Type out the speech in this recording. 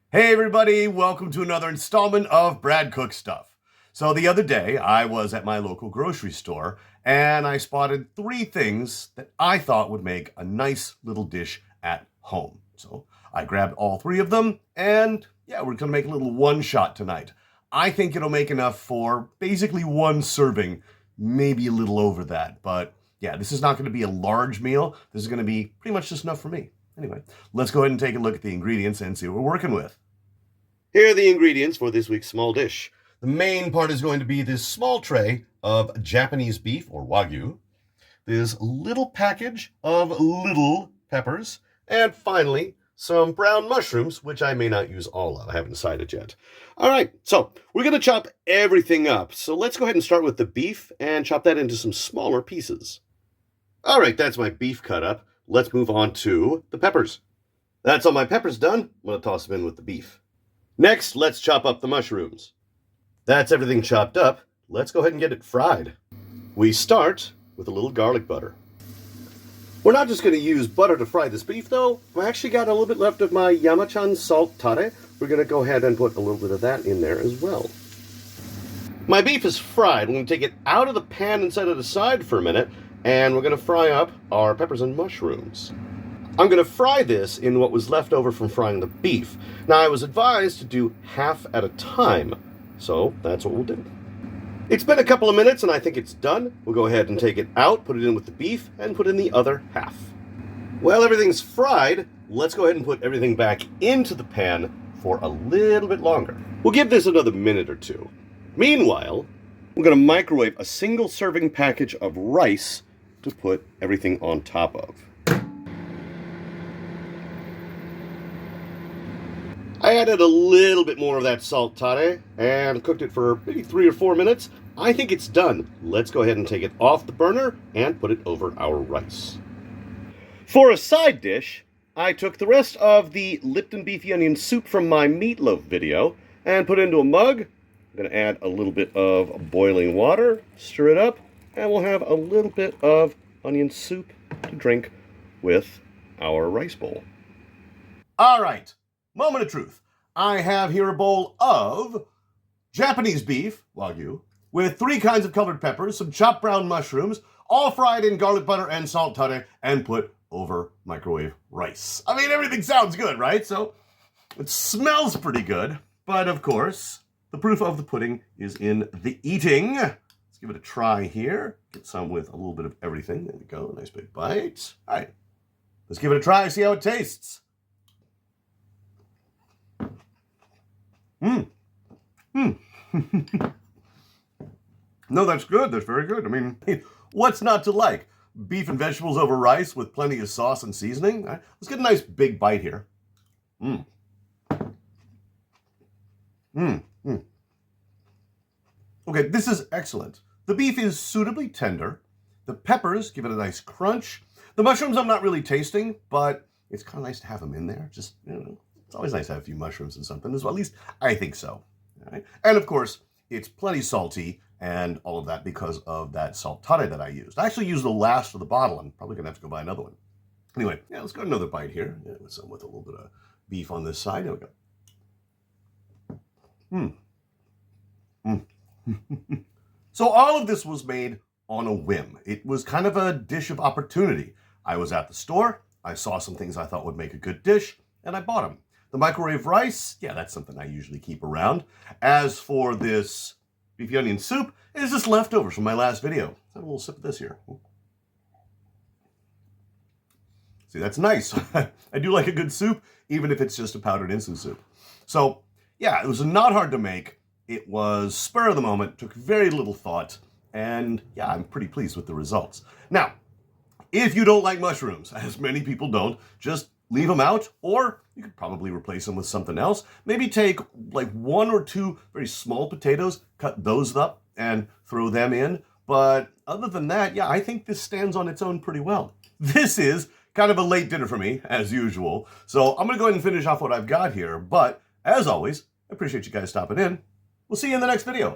Hey everybody, welcome to another installment of Brad Cook Stuff. So the other day, I was at my local grocery store and I spotted 3 things that I thought would make a nice little dish at home. So I grabbed all 3 of them and yeah, we're gonna make a little one-shot tonight. I think it'll make enough for basically 1 serving, maybe a little over that. But yeah, this is not gonna be a large meal. This is gonna be pretty much just enough for me. Anyway, let's go ahead and take a look at the ingredients and see what we're working with. Here are the ingredients for this week's small dish. The main part is going to be this small tray of Japanese beef, or Wagyu, this little package of little peppers, and finally, some brown mushrooms, which I may not use all of. I haven't decided yet. All right, so we're going to chop everything up. So let's go ahead and start with the beef and chop that into some smaller pieces. All right, that's my beef cut up. Let's move on to the peppers. That's all my peppers done. I'm going to toss them in with the beef. Next, let's chop up the mushrooms. That's everything chopped up. Let's go ahead and get it fried. We start with a little garlic butter. We're not just going to use butter to fry this beef, though. I actually got a little bit left of my Yamachan salt tare. We're going to go ahead and put a little bit of that in there as well. My beef is fried. We're going to take it out of the pan and set it aside for a minute, and we're going to fry up our peppers and mushrooms. I'm going to fry this in what was left over from frying the beef. Now, I was advised to do half at a time, so that's what we'll do. It's been a couple of minutes, and I think it's done. We'll go ahead and take it out, put it in with the beef, and put in the other half. While everything's fried, let's go ahead and put everything back into the pan for a little bit longer. We'll give this another minute or 2. Meanwhile, we're going to microwave a single serving package of rice to put everything on top of. I added a little bit more of that salt tare and cooked it for maybe 3 or 4 minutes. I think it's done. Let's go ahead and take it off the burner and put it over our rice. For a side dish, I took the rest of the Lipton beefy onion soup from my meatloaf video and put it into a mug. I'm going to add a little bit of boiling water, stir it up, and we'll have a little bit of onion soup to drink with our rice bowl. All right. Moment of truth. I have here a bowl of Japanese beef, Wagyu, with 3 kinds of colored peppers, some chopped brown mushrooms, all fried in garlic butter and salt tare, and put over microwave rice. I mean, everything sounds good, right? So it smells pretty good. But of course, the proof of the pudding is in the eating. Let's give it a try here. Get some with a little bit of everything. There we go. Nice big bite. All right. Let's give it a try, see how it tastes. No, that's good. That's very good. I mean, what's not to like? Beef and vegetables over rice with plenty of sauce and seasoning. Let's get a nice big bite here. Okay, this is excellent. The beef is suitably tender. The peppers give it a nice crunch. The mushrooms I'm not really tasting, but it's kind of nice to have them in there. Just, it's always nice to have a few mushrooms in something as well. At least I think so. All right? And of course, it's plenty salty and all of that because of that salt tare that I used. I actually used the last of the bottle. I'm probably going to have to go buy another one. Anyway, yeah, let's go another bite here. Yeah, with a little bit of beef on this side. There we go. So all of this was made on a whim. It was kind of a dish of opportunity. I was at the store. I saw some things I thought would make a good dish, and I bought them. The microwave rice, yeah, that's something I usually keep around. As for this beefy onion soup, it is just leftovers from my last video. Let's have a little sip of this here. See, that's nice. I do like a good soup, even if it's just a powdered instant soup. So, yeah, it was not hard to make. It was spur of the moment, took very little thought, and yeah, I'm pretty pleased with the results. Now, if you don't like mushrooms, as many people don't, just leave them out, or you could probably replace them with something else. Maybe take like 1 or 2 very small potatoes, cut those up, and throw them in. But other than that, yeah, I think this stands on its own pretty well. This is kind of a late dinner for me, as usual. So I'm going to go ahead and finish off what I've got here. But as always, I appreciate you guys stopping in. We'll see you in the next video.